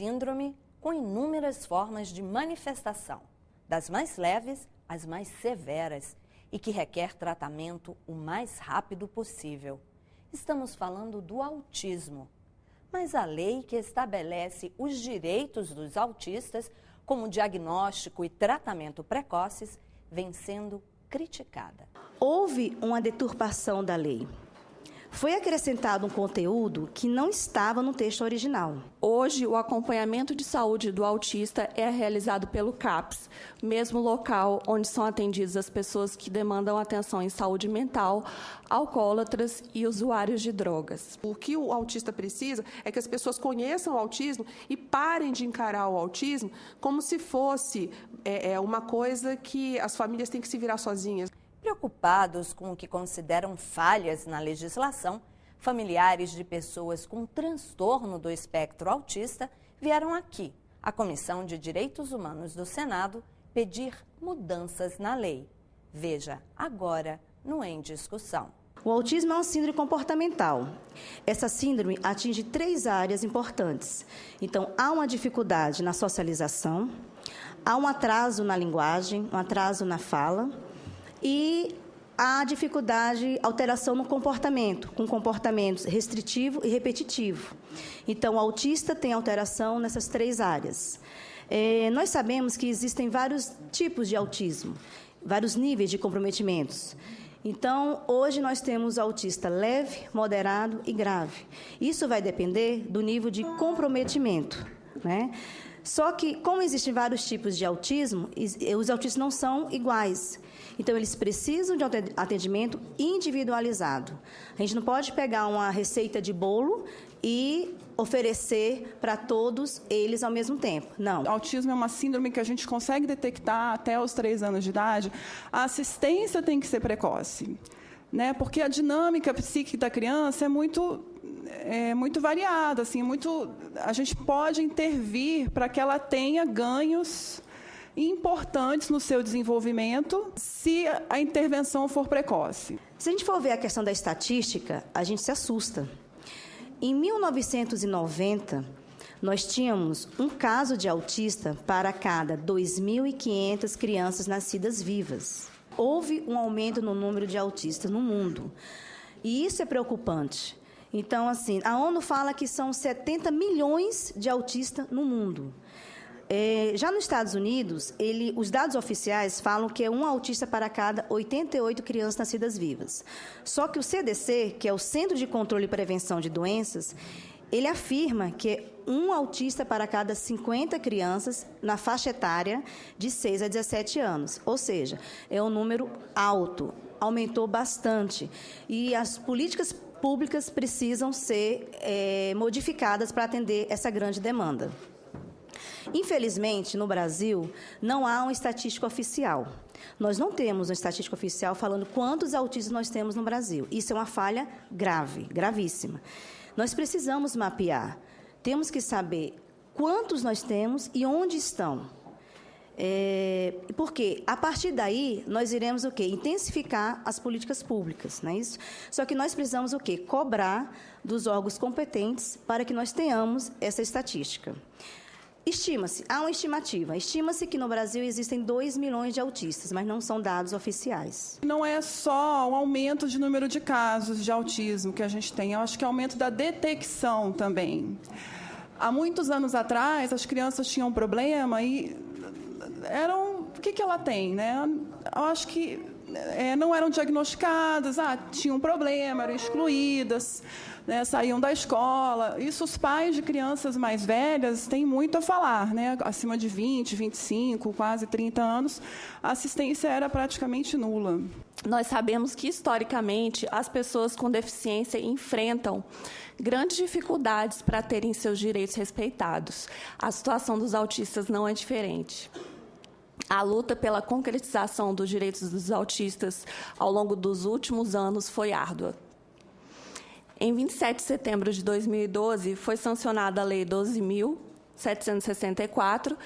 síndrome com inúmeras formas de manifestação, das mais leves às mais severas, e que requer tratamento o mais rápido possível. Estamos falando do autismo. Mas a lei que estabelece os direitos dos autistas, como diagnóstico e tratamento precoces, vem sendo criticada. Houve uma deturpação da lei. Foi acrescentado um conteúdo que não estava no texto original. Hoje, o acompanhamento de saúde do autista é realizado pelo CAPS, mesmo local onde são atendidas as pessoas que demandam atenção em saúde mental, alcoólatras e usuários de drogas. O que o autista precisa é que as pessoas conheçam o autismo e parem de encarar o autismo como se fosse uma coisa que as famílias têm que se virar sozinhas. Preocupados com o que consideram falhas na legislação, familiares de pessoas com transtorno do espectro autista vieram aqui, à Comissão de Direitos Humanos do Senado, pedir mudanças na lei. Veja agora no Em Discussão. O autismo é uma síndrome comportamental. Essa síndrome atinge 3 áreas importantes. Então, há uma dificuldade na socialização, há um atraso na linguagem, um atraso na fala, e a dificuldade, alteração no comportamento, com comportamentos restritivo e repetitivo. Então, o autista tem alteração nessas 3 áreas. Nós sabemos que existem vários tipos de autismo, vários níveis de comprometimentos. Então, hoje nós temos autista leve, moderado e grave. Isso vai depender do nível de comprometimento, né? Só que, como existem vários tipos de autismo, os autistas não são iguais. Então, eles precisam de um atendimento individualizado. A gente não pode pegar uma receita de bolo e oferecer para todos eles ao mesmo tempo. Não. O autismo é uma síndrome que a gente consegue detectar até os 3 anos de idade. A assistência tem que ser precoce, né? Porque a dinâmica psíquica da criança é muito variada. Assim, a gente pode intervir para que ela tenha ganhos importantes no seu desenvolvimento se a intervenção for precoce. Se a gente for ver a questão da estatística, a gente se assusta. Em 1990, nós tínhamos um caso de autista para cada 2.500 crianças nascidas vivas. Houve um aumento no número de autistas no mundo. E isso é preocupante. Então, assim, a ONU fala que são 70 milhões de autistas no mundo. Já nos Estados Unidos, os dados oficiais falam que é um autista para cada 88 crianças nascidas vivas. Só que o CDC, que é o Centro de Controle e Prevenção de Doenças, ele afirma que é um autista para cada 50 crianças na faixa etária de 6 a 17 anos. Ou seja, é um número alto, aumentou bastante. E as políticas públicas precisam ser modificadas para atender essa grande demanda. Infelizmente, no Brasil, não há uma estatística oficial. Nós não temos uma estatística oficial falando quantos autistas nós temos no Brasil. Isso é uma falha grave, gravíssima. Nós precisamos mapear. Temos que saber quantos nós temos e onde estão. Porque, a partir daí, nós iremos o quê? Intensificar as políticas públicas, não é isso? Só que nós precisamos o quê? Cobrar dos órgãos competentes para que nós tenhamos essa estatística. Há uma estimativa. Estima-se que no Brasil existem 2 milhões de autistas, mas não são dados oficiais. Não é só o aumento de número de casos de autismo que a gente tem, eu acho que é o aumento da detecção também. Há muitos anos atrás, as crianças tinham um problema e o que ela tem, né? Eu acho que não eram diagnosticadas, tinham um problema, eram excluídas, né, saíam da escola. Isso os pais de crianças mais velhas têm muito a falar, né? Acima de 20, 25, quase 30 anos, a assistência era praticamente nula. Nós sabemos que, historicamente, as pessoas com deficiência enfrentam grandes dificuldades para terem seus direitos respeitados. A situação dos autistas não é diferente. A luta pela concretização dos direitos dos autistas ao longo dos últimos anos foi árdua. Em 27 de setembro de 2012, foi sancionada a Lei 12.764,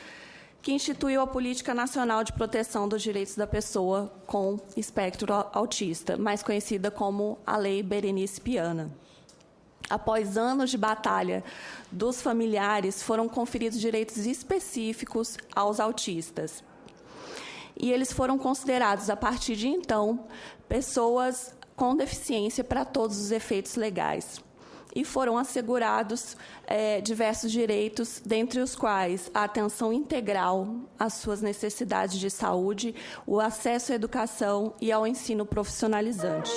que instituiu a Política Nacional de Proteção dos Direitos da Pessoa com Espectro Autista, mais conhecida como a Lei Berenice Piana. Após anos de batalha dos familiares, foram conferidos direitos específicos aos autistas. E eles foram considerados, a partir de então, pessoas com deficiência para todos os efeitos legais. E foram assegurados diversos direitos, dentre os quais a atenção integral às suas necessidades de saúde, o acesso à educação e ao ensino profissionalizante.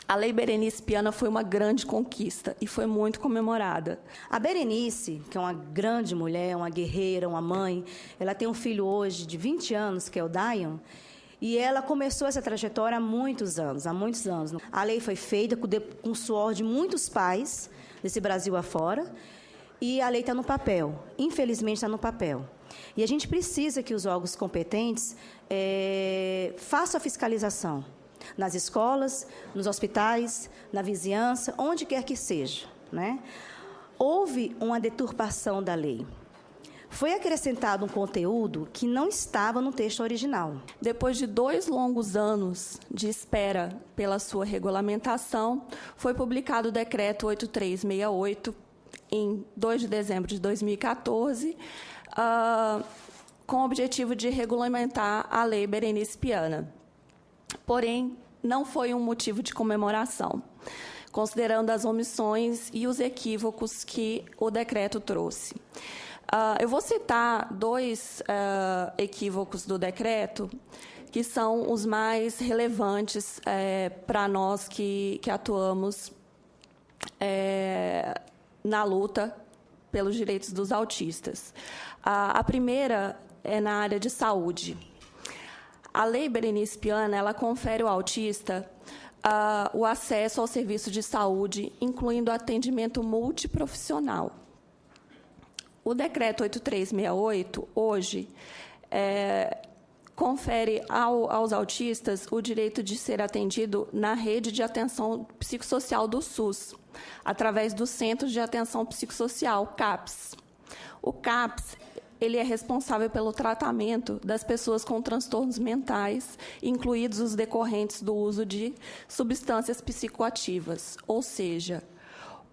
A Lei Berenice Piana foi uma grande conquista e foi muito comemorada. A Berenice, que é uma grande mulher, uma guerreira, uma mãe, ela tem um filho hoje de 20 anos, que é o Dayan, e ela começou essa trajetória há muitos anos. A lei foi feita com o suor de muitos pais desse Brasil afora, e a lei está no papel. Infelizmente, está no papel. E a gente precisa que os órgãos competentes façam a fiscalização nas escolas, nos hospitais, na vizinhança, onde quer que seja, né? Houve uma deturpação da lei. Foi acrescentado um conteúdo que não estava no texto original. Depois de 2 longos anos de espera pela sua regulamentação, foi publicado o Decreto 8368, em 2 de dezembro de 2014, com o objetivo de regulamentar a Lei Berenice Piana. Porém, não foi um motivo de comemoração, considerando as omissões e os equívocos que o decreto trouxe. Eu vou citar 2 equívocos do decreto, que são os mais relevantes para nós que atuamos na luta pelos direitos dos autistas. A primeira é na área de saúde. A Lei Berenice Piana, ela confere ao autista o acesso ao serviço de saúde, incluindo atendimento multiprofissional. O Decreto 8368, hoje, confere aos autistas o direito de ser atendido na rede de atenção psicossocial do SUS, através do Centro de Atenção Psicossocial, CAPS. O CAPS ele é responsável pelo tratamento das pessoas com transtornos mentais, incluídos os decorrentes do uso de substâncias psicoativas. Ou seja,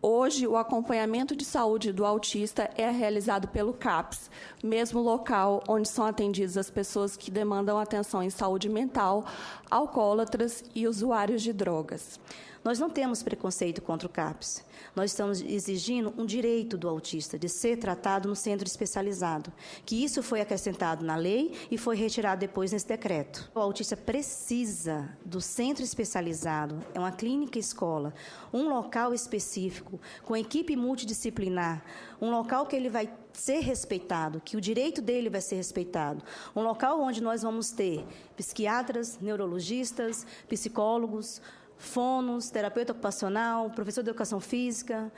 hoje o acompanhamento de saúde do autista é realizado pelo CAPS, mesmo local onde são atendidas as pessoas que demandam atenção em saúde mental, alcoólatras e usuários de drogas. Nós não temos preconceito contra o CAPS. Nós estamos exigindo um direito do autista de ser tratado no centro especializado, que isso foi acrescentado na lei e foi retirado depois nesse decreto. O autista precisa do centro especializado, é uma clínica escola, um local específico, com equipe multidisciplinar, um local que ele vai ser respeitado, que o direito dele vai ser respeitado, um local onde nós vamos ter psiquiatras, neurologistas, psicólogos, fonos, terapeuta ocupacional, professor de educação física,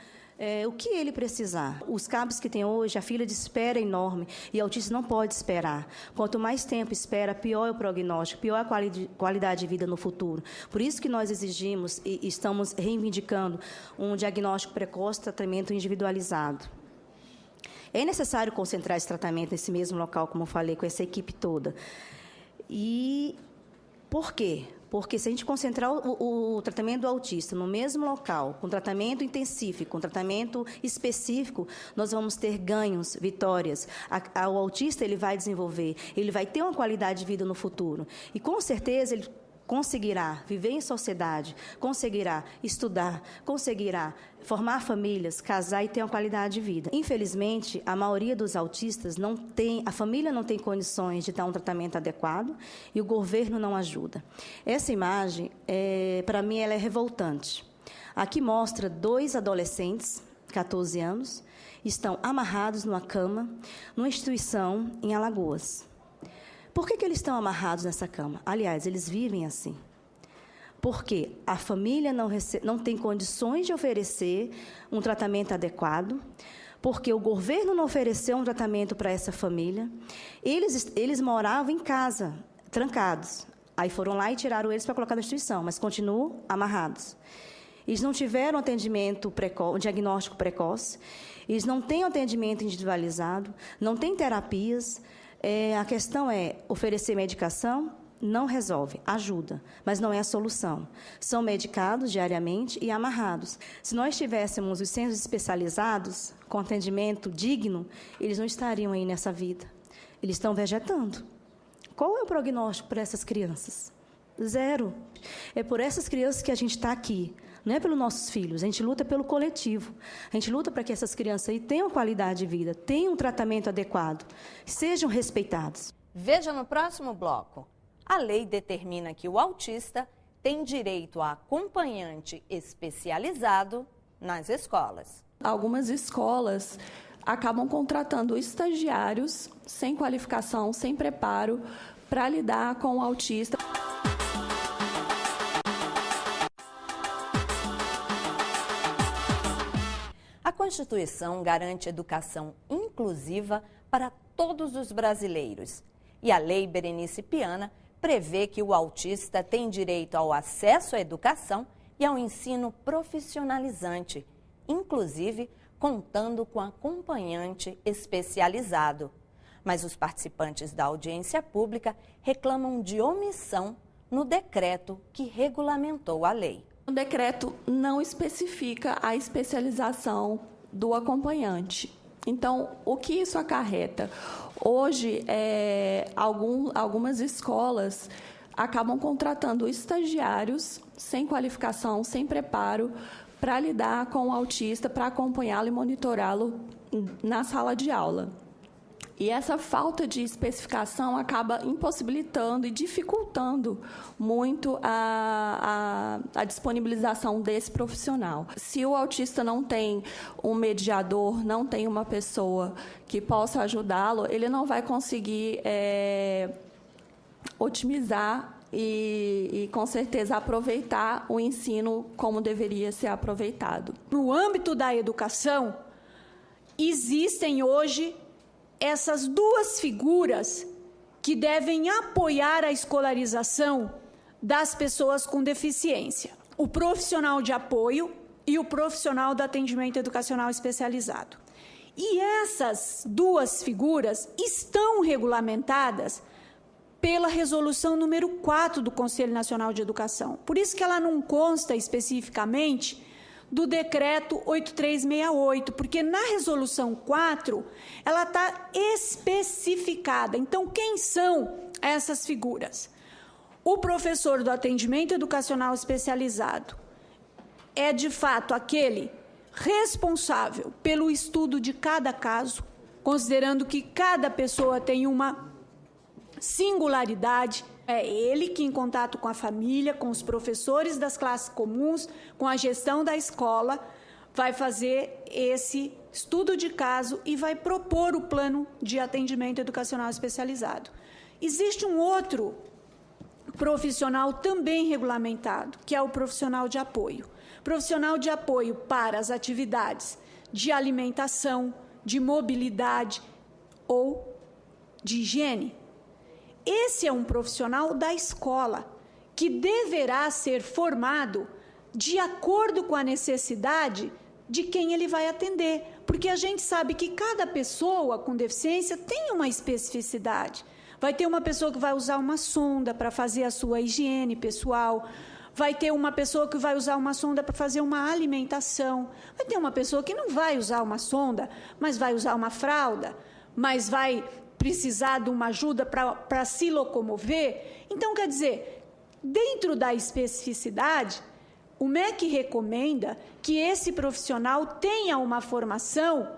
o que ele precisar. Os CAPs que tem hoje, a fila de espera é enorme e o autista não pode esperar. Quanto mais tempo espera, pior é o prognóstico, pior é a qualidade de vida no futuro. Por isso que nós exigimos e estamos reivindicando um diagnóstico precoce, tratamento individualizado. É necessário concentrar esse tratamento nesse mesmo local, como eu falei, com essa equipe toda. E por quê? Porque se a gente concentrar o tratamento do autista no mesmo local, com tratamento intensivo, com tratamento específico, nós vamos ter ganhos, vitórias. O autista ele vai desenvolver, ele vai ter uma qualidade de vida no futuro. E, com certeza, ele conseguirá viver em sociedade, conseguirá estudar, conseguirá formar famílias, casar e ter uma qualidade de vida. Infelizmente, a maioria dos autistas não tem, a família não tem condições de dar um tratamento adequado e o governo não ajuda. Essa imagem, para mim, ela é revoltante. Aqui mostra 2 adolescentes, 14 anos, estão amarrados numa cama, numa instituição em Alagoas. Por que eles estão amarrados nessa cama? Aliás, eles vivem assim. Porque a família não tem condições de oferecer um tratamento adequado, porque o governo não ofereceu um tratamento para essa família. Eles moravam em casa, trancados. Aí foram lá e tiraram eles para colocar na instituição, mas continuam amarrados. Eles não tiveram atendimento precoce, um diagnóstico precoce, eles não têm atendimento individualizado, não têm terapias. A questão é oferecer medicação, não resolve, ajuda, mas não é a solução. São medicados diariamente e amarrados. Se nós tivéssemos os centros especializados, com atendimento digno, eles não estariam aí nessa vida. Eles estão vegetando. Qual é o prognóstico para essas crianças? 0. É por essas crianças que a gente está aqui. Não é pelos nossos filhos, a gente luta pelo coletivo. A gente luta para que essas crianças aí tenham qualidade de vida, tenham um tratamento adequado, sejam respeitados. Veja no próximo bloco. A lei determina que o autista tem direito a acompanhante especializado nas escolas. Algumas escolas acabam contratando estagiários sem qualificação, sem preparo, para lidar com o autista. A Constituição garante educação inclusiva para todos os brasileiros. E a Lei Berenice Piana prevê que o autista tem direito ao acesso à educação e ao ensino profissionalizante, inclusive contando com acompanhante especializado. Mas os participantes da audiência pública reclamam de omissão no decreto que regulamentou a lei. O decreto não especifica a especialização do acompanhante. Então, o que isso acarreta? Hoje, algumas escolas acabam contratando estagiários sem qualificação, sem preparo, para lidar com o autista, para acompanhá-lo e monitorá-lo na sala de aula. E essa falta de especificação acaba impossibilitando e dificultando muito a disponibilização desse profissional. Se o autista não tem um mediador, não tem uma pessoa que possa ajudá-lo, ele não vai conseguir otimizar e, com certeza, aproveitar o ensino como deveria ser aproveitado. No âmbito da educação, existem hoje essas duas figuras que devem apoiar a escolarização das pessoas com deficiência: o profissional de apoio e o profissional do atendimento educacional especializado. E essas duas figuras estão regulamentadas pela resolução número 4 do Conselho Nacional de Educação. Por isso que ela não consta especificamente do decreto 8368, porque na resolução 4 ela está especificada. Então, quem são essas figuras? O professor do atendimento educacional especializado é, de fato, aquele responsável pelo estudo de cada caso, considerando que cada pessoa tem uma singularidade. É ele que, em contato com a família, com os professores das classes comuns, com a gestão da escola, vai fazer esse estudo de caso e vai propor o plano de atendimento educacional especializado. Existe um outro profissional também regulamentado, que é o profissional de apoio. Profissional de apoio para as atividades de alimentação, de mobilidade ou de higiene. Esse é um profissional da escola, que deverá ser formado de acordo com a necessidade de quem ele vai atender, porque a gente sabe que cada pessoa com deficiência tem uma especificidade. Vai ter uma pessoa que vai usar uma sonda para fazer a sua higiene pessoal, vai ter uma pessoa que vai usar uma sonda para fazer uma alimentação, vai ter uma pessoa que não vai usar uma sonda, mas vai usar uma fralda, mas vai precisar de uma ajuda para se locomover. Então, quer dizer, dentro da especificidade, o MEC recomenda que esse profissional tenha uma formação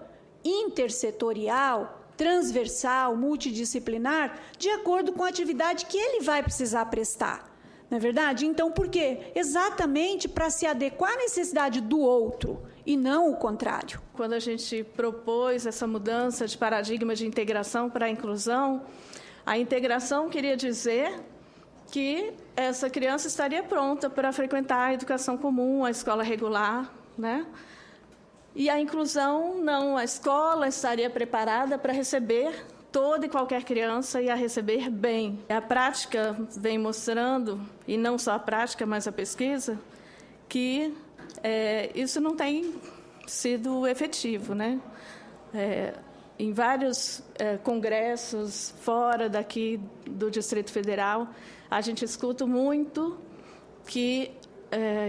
intersetorial, transversal, multidisciplinar, de acordo com a atividade que ele vai precisar prestar. Não é verdade? Então, por quê? Exatamente para se adequar à necessidade do outro e não o contrário. Quando a gente propôs essa mudança de paradigma de integração para a inclusão, a integração queria dizer que essa criança estaria pronta para frequentar a educação comum, a escola regular, né? E a inclusão, não, a escola estaria preparada para receber toda e qualquer criança e a receber bem. A prática vem mostrando, e não só a prática, mas a pesquisa, que isso não tem sido efetivo, né? Em vários congressos fora daqui do Distrito Federal, a gente escuta muito que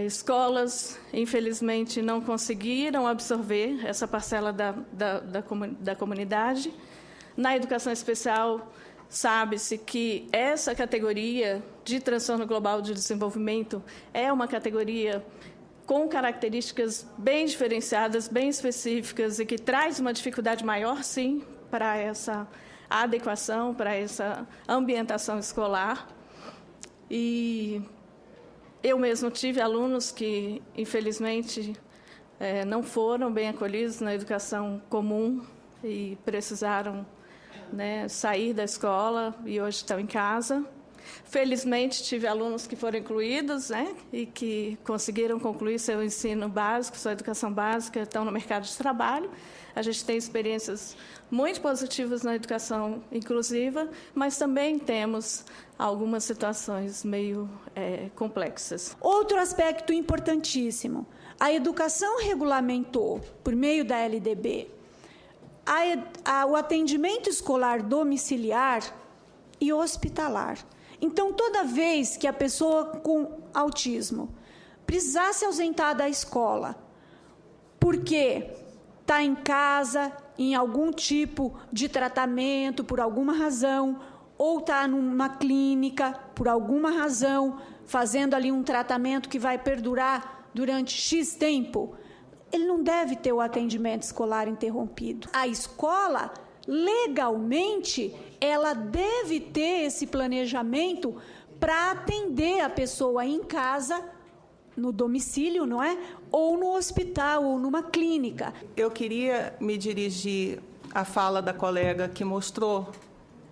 escolas, infelizmente, não conseguiram absorver essa parcela da comunidade. Na educação especial, sabe-se que essa categoria de transtorno global de desenvolvimento é uma categoria com características bem diferenciadas, bem específicas, e que traz uma dificuldade maior, sim, para essa adequação, para essa ambientação escolar. E eu mesmo tive alunos que, infelizmente, não foram bem acolhidos na educação comum e precisaram, né, sair da escola e hoje estão em casa. Felizmente, tive alunos que foram incluídos, né, e que conseguiram concluir seu ensino básico, sua educação básica, estão no mercado de trabalho. A gente tem experiências muito positivas na educação inclusiva, mas também temos algumas situações meio complexas. Outro aspecto importantíssimo, a educação regulamentou, por meio da LDB, o atendimento escolar domiciliar e hospitalar. Então, toda vez que a pessoa com autismo precisar se ausentar da escola, porque está em casa, em algum tipo de tratamento, por alguma razão, ou está numa clínica, por alguma razão, fazendo ali um tratamento que vai perdurar durante X tempo, ele não deve ter o atendimento escolar interrompido. A escola, legalmente, ela deve ter esse planejamento para atender a pessoa em casa, no domicílio, não é? Ou no hospital, ou numa clínica. Eu queria me dirigir à fala da colega que mostrou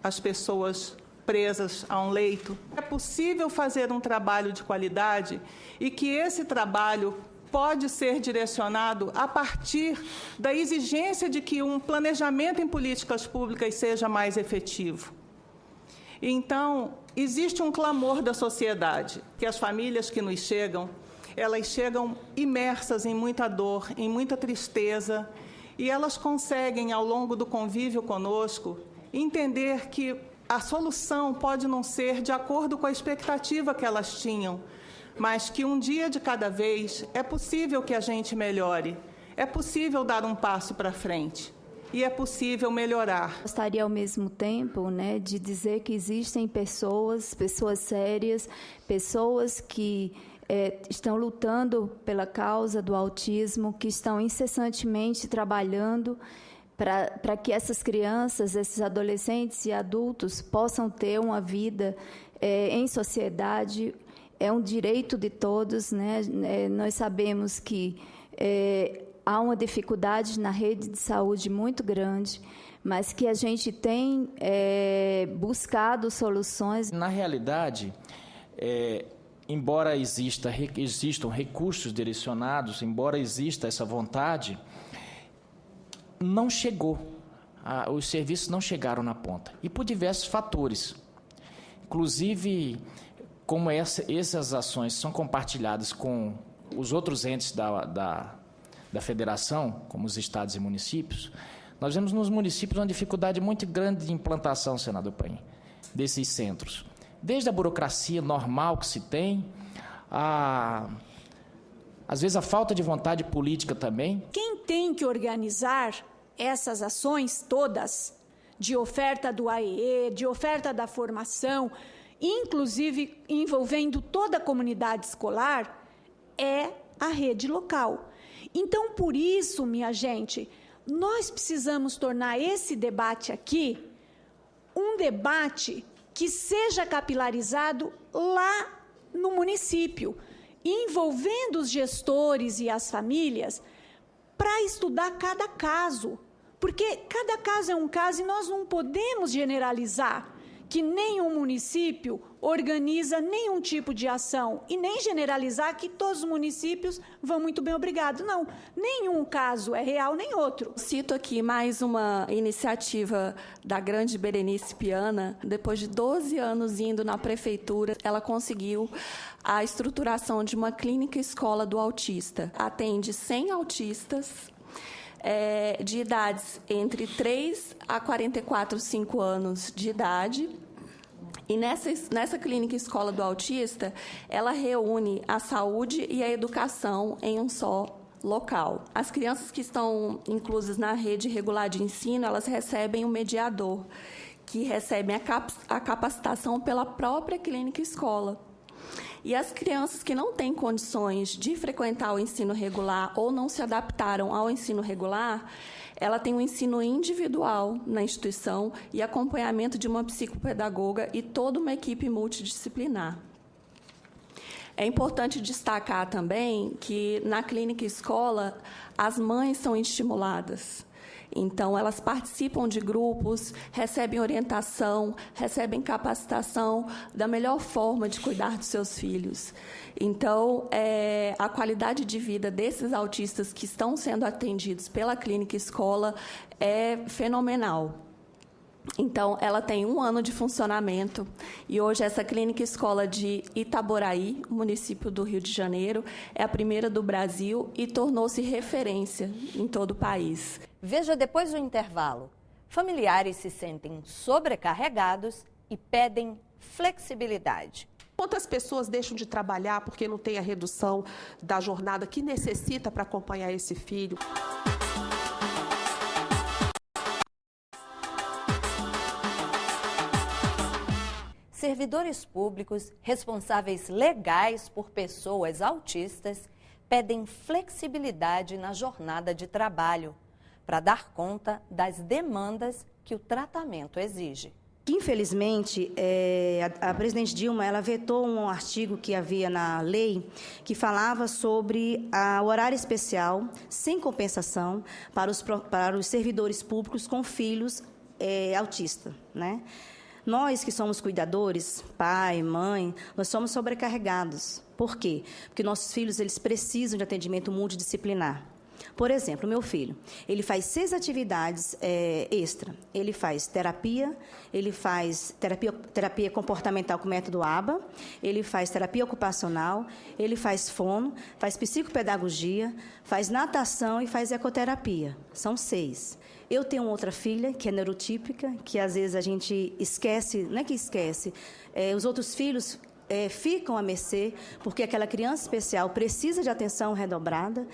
as pessoas presas a um leito. É possível fazer um trabalho de qualidade e que esse trabalho pode ser direcionado a partir da exigência de que um planejamento em políticas públicas seja mais efetivo. Então, existe um clamor da sociedade, que as famílias que nos chegam, elas chegam imersas em muita dor, em muita tristeza, e elas conseguem, ao longo do convívio conosco, entender que a solução pode não ser de acordo com a expectativa que elas tinham, mas que um dia de cada vez é possível que a gente melhore, é possível dar um passo para frente e é possível melhorar. Gostaria, ao mesmo tempo, né, de dizer que existem pessoas sérias, pessoas que estão lutando pela causa do autismo, que estão incessantemente trabalhando para que essas crianças, esses adolescentes e adultos possam ter uma vida em sociedade. É um direito de todos, né? Nós sabemos que há uma dificuldade na rede de saúde muito grande, mas que a gente tem buscado soluções. Na realidade, embora existam recursos direcionados, embora exista essa vontade, não chegou. Os serviços não chegaram na ponta. E por diversos fatores. Inclusive, como essas ações são compartilhadas com os outros entes da federação, como os estados e municípios, nós vemos nos municípios uma dificuldade muito grande de implantação, senador Paim, desses centros. Desde a burocracia normal que se tem, às vezes a falta de vontade política também. Quem tem que organizar essas ações todas, de oferta do AEE, de oferta da formação, inclusive envolvendo toda a comunidade escolar, é a rede local. Então, por isso, minha gente, nós precisamos tornar esse debate aqui um debate que seja capilarizado lá no município, envolvendo os gestores e as famílias para estudar cada caso, porque cada caso é um caso e nós não podemos generalizar que nenhum município organiza nenhum tipo de ação e nem generalizar que todos os municípios vão muito bem, obrigado. Não, nenhum caso é real, nem outro. Cito aqui mais uma iniciativa da grande Berenice Piana. Depois de 12 anos indo na prefeitura, ela conseguiu a estruturação de uma clínica escola do autista. Atende 100 autistas, de idades entre 3 a 44, 5 anos de idade, E nessa clínica escola do autista, ela reúne a saúde e a educação em um só local. As crianças que estão inclusas na rede regular de ensino, elas recebem um mediador, que recebem a capacitação pela própria clínica escola. E as crianças que não têm condições de frequentar o ensino regular ou não se adaptaram ao ensino regular, ela tem um ensino individual na instituição e acompanhamento de uma psicopedagoga e toda uma equipe multidisciplinar. É importante destacar também que, na clínica escola, as mães são estimuladas. Então, elas participam de grupos, recebem orientação, recebem capacitação da melhor forma de cuidar dos seus filhos. Então, a qualidade de vida desses autistas que estão sendo atendidos pela clínica escola é fenomenal. Então, ela tem 1 ano de funcionamento e hoje essa clínica escola de Itaboraí, município do Rio de Janeiro, é a primeira do Brasil e tornou-se referência em todo o país. Veja depois do intervalo. Familiares se sentem sobrecarregados e pedem flexibilidade. Quantas pessoas deixam de trabalhar porque não tem a redução da jornada que necessita para acompanhar esse filho? Servidores públicos responsáveis legais por pessoas autistas pedem flexibilidade na jornada de trabalho para dar conta das demandas que o tratamento exige. Infelizmente, a presidente Dilma ela vetou um artigo que havia na lei que falava sobre o horário especial sem compensação para os servidores públicos com filhos autistas, né? Nós que somos cuidadores, pai, mãe, nós somos sobrecarregados. Por quê? Porque nossos filhos eles precisam de atendimento multidisciplinar. Por exemplo, o meu filho, ele faz 6 atividades extra. Ele faz terapia comportamental com o método ABA, ele faz terapia ocupacional, ele faz fono, faz psicopedagogia, faz natação e faz ecoterapia. São 6. Eu tenho outra filha, que é neurotípica, que às vezes a gente esquece, não é que esquece, os outros filhos ficam à mercê, porque aquela criança especial precisa de atenção redobrada.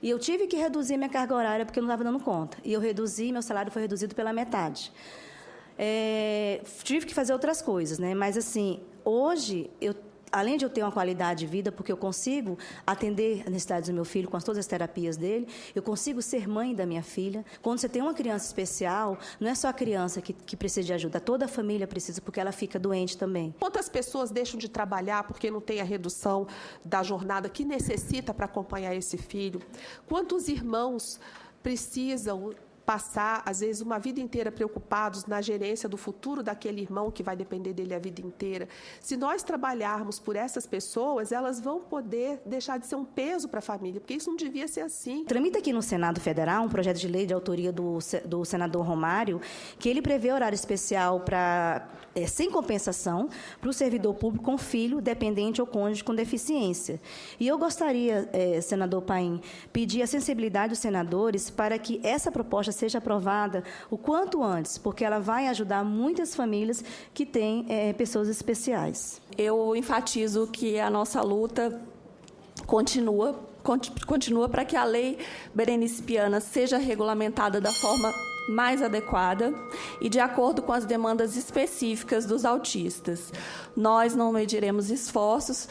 E eu tive que reduzir minha carga horária porque eu não estava dando conta. E eu reduzi, meu salário foi reduzido pela metade. Tive que fazer outras coisas, né? Mas, assim, hoje, além de eu ter uma qualidade de vida, porque eu consigo atender as necessidades do meu filho com todas as terapias dele, eu consigo ser mãe da minha filha. Quando você tem uma criança especial, não é só a criança que precisa de ajuda, toda a família precisa, porque ela fica doente também. Quantas pessoas deixam de trabalhar porque não tem a redução da jornada que necessita para acompanhar esse filho? Quantos irmãos precisam passar, às vezes, uma vida inteira preocupados na gerência do futuro daquele irmão que vai depender dele a vida inteira? Se nós trabalharmos por essas pessoas, elas vão poder deixar de ser um peso para a família, porque isso não devia ser assim. Tramita aqui no Senado Federal um projeto de lei de autoria do senador Romário, que ele prevê horário especial sem compensação para o servidor público com filho, dependente ou cônjuge com deficiência. E eu gostaria, senador Paim, pedir a sensibilidade dos senadores para que essa proposta seja aprovada o quanto antes, porque ela vai ajudar muitas famílias que têm pessoas especiais. Eu enfatizo que a nossa luta continua para que a Lei Berenice Piana seja regulamentada da forma mais adequada e de acordo com as demandas específicas dos autistas. Nós não mediremos esforços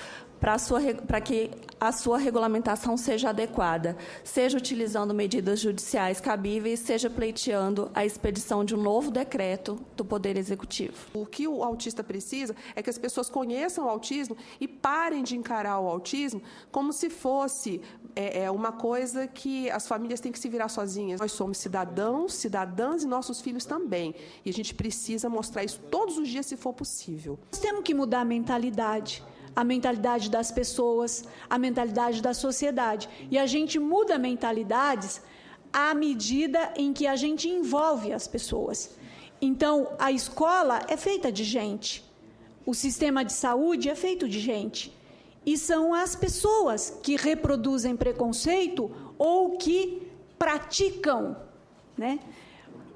para que a sua regulamentação seja adequada, seja utilizando medidas judiciais cabíveis, seja pleiteando a expedição de um novo decreto do Poder Executivo. O que o autista precisa é que as pessoas conheçam o autismo e parem de encarar o autismo como se fosse uma coisa que as famílias têm que se virar sozinhas. Nós somos cidadãos, cidadãs e nossos filhos também. E a gente precisa mostrar isso todos os dias, se for possível. Nós temos que mudar a mentalidade das pessoas, a mentalidade da sociedade. E a gente muda mentalidades à medida em que a gente envolve as pessoas. Então, a escola é feita de gente, o sistema de saúde é feito de gente. E são as pessoas que reproduzem preconceito ou que praticam, né,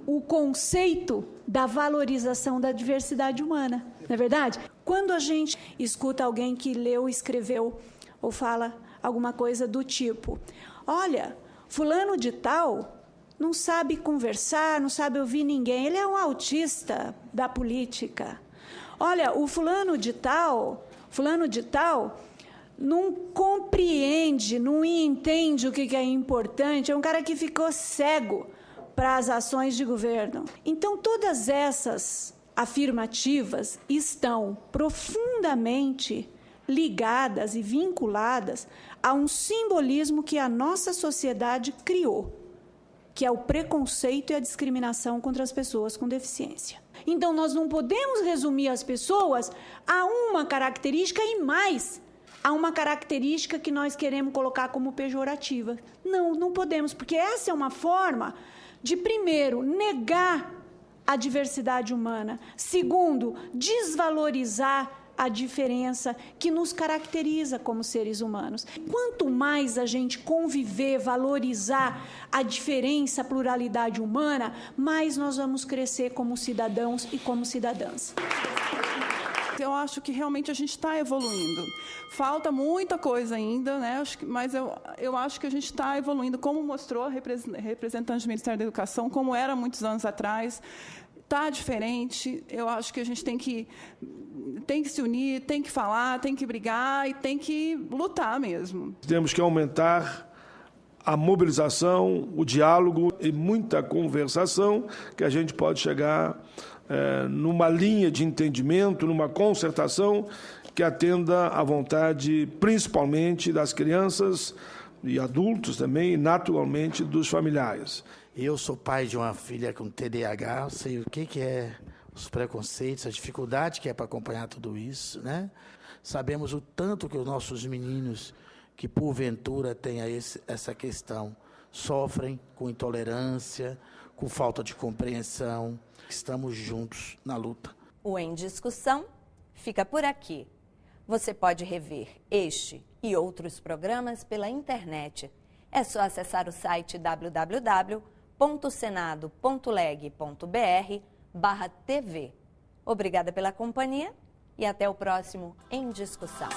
o conceito da valorização da diversidade humana. Não é verdade? Quando a gente escuta alguém que leu, escreveu ou fala alguma coisa do tipo: olha, fulano de tal não sabe conversar, não sabe ouvir ninguém, ele é um autista da política. Olha, o fulano de tal não compreende, não entende o que é importante, é um cara que ficou cego para as ações de governo. Então, todas essas afirmativas estão profundamente ligadas e vinculadas a um simbolismo que a nossa sociedade criou, que é o preconceito e a discriminação contra as pessoas com deficiência. Então, nós não podemos resumir as pessoas a uma característica e mais a uma característica que nós queremos colocar como pejorativa. Não podemos, porque essa é uma forma de, primeiro, negar a diversidade humana, segundo, desvalorizar a diferença que nos caracteriza como seres humanos. Quanto mais a gente conviver, valorizar a diferença, a pluralidade humana, mais nós vamos crescer como cidadãos e como cidadãs. Eu acho que realmente a gente está evoluindo. Falta muita coisa ainda, né? Mas eu acho que a gente está evoluindo, como mostrou a representante do Ministério da Educação, como era muitos anos atrás. Está diferente. Eu acho que a gente tem que se unir, tem que falar, tem que brigar e tem que lutar mesmo. Temos que aumentar a mobilização, o diálogo e muita conversação, que a gente pode chegar numa linha de entendimento, numa concertação que atenda à vontade, principalmente das crianças e adultos também, e naturalmente dos familiares. Eu sou pai de uma filha com TDAH, eu sei o que é os preconceitos, a dificuldade que é para acompanhar tudo isso, né? Sabemos o tanto que os nossos meninos, que porventura têm essa questão, sofrem com intolerância, com falta de compreensão. Estamos juntos na luta. O Em Discussão fica por aqui. Você pode rever este e outros programas pela internet. É só acessar o site www.senado.leg.br/TV. Obrigada pela companhia e até o próximo Em Discussão.